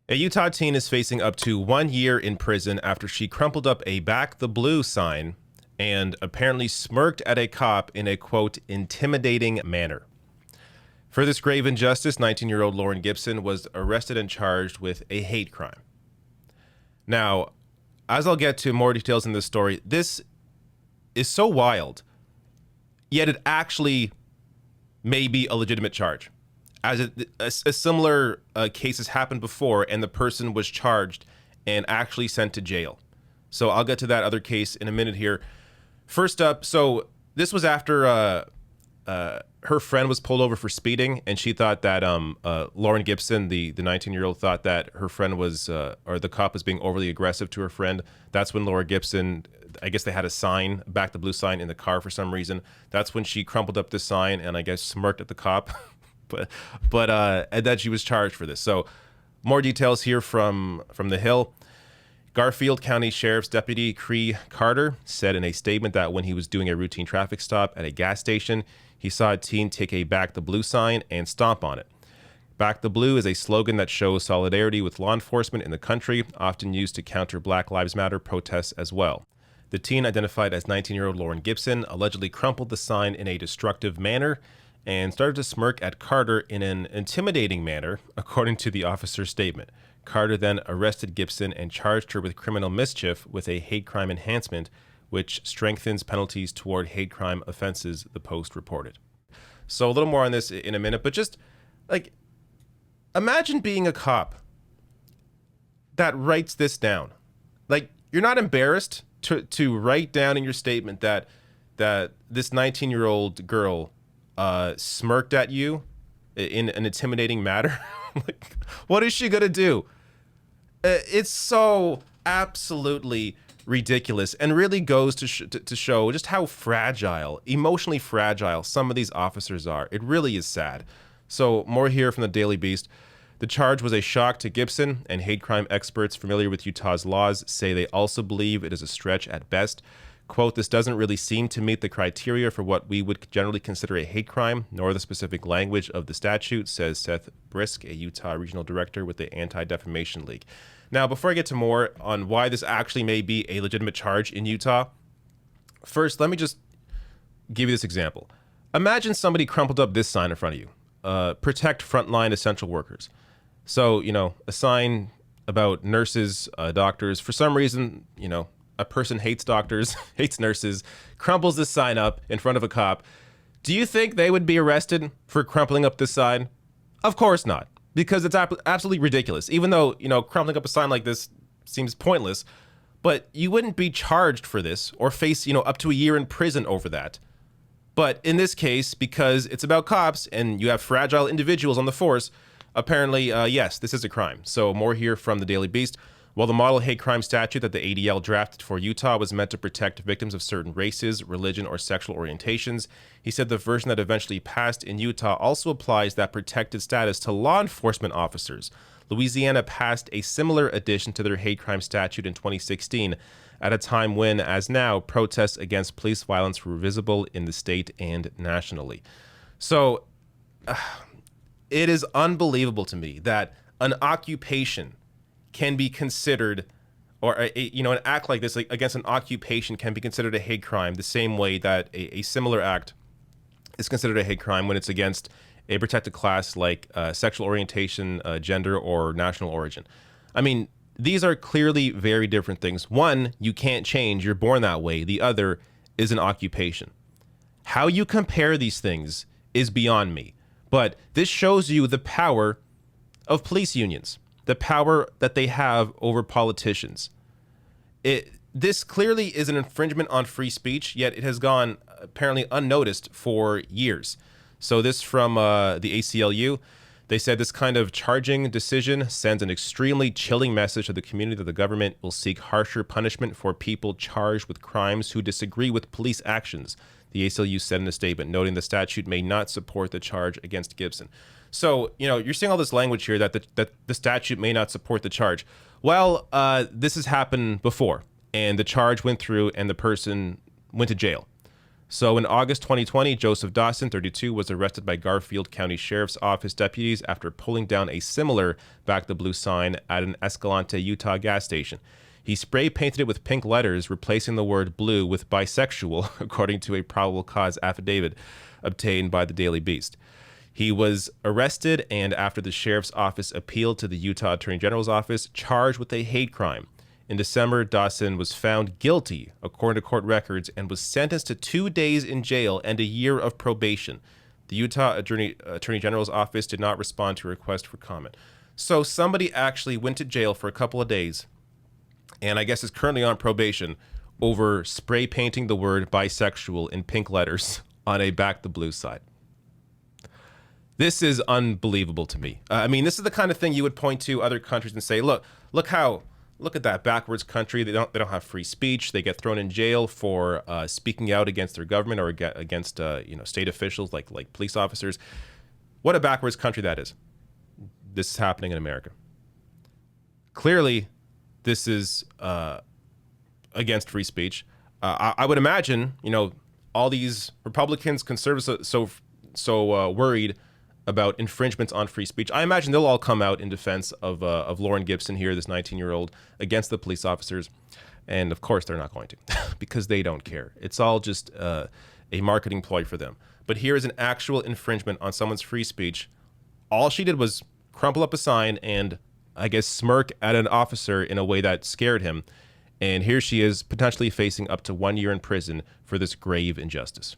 A Utah teen is facing up to 1 year in prison after she crumpled up a "Back the Blue" sign and apparently smirked at a cop in a, quote, intimidating manner. For this grave injustice, 19-year-old Lauren Gibson was arrested and charged with a hate crime. Now, as I'll get to more details in this story, this is so wild, yet it actually may be a legitimate charge. As a similar case has happened before, and the person was charged and actually sent to jail. So I'll get to that other case in a minute here. First up, so this was after her friend was pulled over for speeding, and she thought that Lauren Gibson, the 19-year-old, thought that her friend was, or the cop was being overly aggressive to her friend. That's when Lauren Gibson, I guess they had a sign, "Back the Blue" sign in the car for some reason. That's when she crumpled up this sign and I guess smirked at the cop. And that she was charged for this. So more details here from The Hill. Garfield County Sheriff's Deputy Cree Carter said in a statement that when he was doing a routine traffic stop at a gas station, he saw a teen take a "Back the Blue" sign and stomp on it. "Back the Blue" is a slogan that shows solidarity with law enforcement in the country, often used to counter Black Lives Matter protests as well. The teen, identified as 19-year-old Lauren Gibson, allegedly crumpled the sign in a destructive manner and started to smirk at Carter in an intimidating manner, according to the officer's statement. Carter then arrested Gibson and charged her with criminal mischief with a hate crime enhancement, which strengthens penalties toward hate crime offenses, the Post reported. So a little more on this in a minute, but just like, imagine being a cop that writes this down. Like, you're not embarrassed to write down in your statement that this 19-year-old girl smirked at you in an intimidating manner. Like, what is she gonna do? It's so absolutely ridiculous, and really goes to show just how fragile, emotionally fragile, some of these officers are. It really is sad. So more here from the Daily Beast. The charge was a shock to Gibson, and hate crime experts familiar with Utah's laws say they also believe it is a stretch at best. Quote, "This doesn't really seem to meet the criteria for what we would generally consider a hate crime, nor the specific language of the statute," says Seth Brisk, a Utah regional director with the Anti-Defamation League. Now, before I get to more on why this actually may be a legitimate charge in Utah, first, let me just give you this example. Imagine somebody crumpled up this sign in front of you, "Protect frontline essential workers." So, a sign about nurses, doctors. For some reason, a person hates doctors, hates nurses, crumples this sign up in front of a cop. Do you think they would be arrested for crumpling up this sign? Of course not, because it's absolutely ridiculous. Even though, crumpling up a sign like this seems pointless, but you wouldn't be charged for this or face, up to a year in prison over that. But in this case, because it's about cops and you have fragile individuals on the force, apparently, yes, this is a crime. So more here from the Daily Beast. While the model hate crime statute that the ADL drafted for Utah was meant to protect victims of certain races, religion, or sexual orientations, he said the version that eventually passed in Utah also applies that protected status to law enforcement officers. Louisiana passed a similar addition to their hate crime statute in 2016, at a time when, as now, protests against police violence were visible in the state and nationally. So, it is unbelievable to me that an occupation can be considered, or an act like this, like against an occupation, can be considered a hate crime the same way that a similar act is considered a hate crime when it's against a protected class like sexual orientation, gender, or national origin. I mean, these are clearly very different things. One, you can't change, you're born that way. The other is an occupation. How you compare these things is beyond me. But this shows you the power of police unions, the power that they have over politicians. This clearly is an infringement on free speech, yet it has gone apparently unnoticed for years. So this from the ACLU, they said this kind of charging decision sends an extremely chilling message to the community that the government will seek harsher punishment for people charged with crimes who disagree with police actions, the ACLU said in a statement, noting the statute may not support the charge against Gibson. So, you're seeing all this language here that the statute may not support the charge. Well, this has happened before, and the charge went through and the person went to jail. So in August 2020, Joseph Dawson, 32, was arrested by Garfield County Sheriff's Office deputies after pulling down a similar Back the Blue sign at an Escalante, Utah gas station. He spray painted it with pink letters, replacing the word blue with bisexual, according to a probable cause affidavit obtained by the Daily Beast. He was arrested and, after the sheriff's office appealed to the Utah Attorney General's office, charged with a hate crime. In December, Dawson was found guilty, according to court records, and was sentenced to 2 days in jail and a year of probation. The Utah Attorney General's office did not respond to a request for comment. So somebody actually went to jail for a couple of days, and I guess is currently on probation over spray painting the word bisexual in pink letters on a Back the Blue sign. This is unbelievable to me. I mean, this is the kind of thing you would point to other countries and say, look at that backwards country. They don't have free speech. They get thrown in jail for speaking out against their government or against state officials like police officers. What a backwards country that is. This is happening in America. Clearly, this is against free speech. I would imagine, all these Republicans, conservatives, so worried about infringements on free speech. I imagine they'll all come out in defense of Lauren Gibson here, this 19-year-old, against the police officers. And of course, they're not going to because they don't care. It's all just a marketing ploy for them. But here is an actual infringement on someone's free speech. All she did was crumple up a sign and, I guess, smirk at an officer in a way that scared him. And here she is potentially facing up to 1 year in prison for this grave injustice.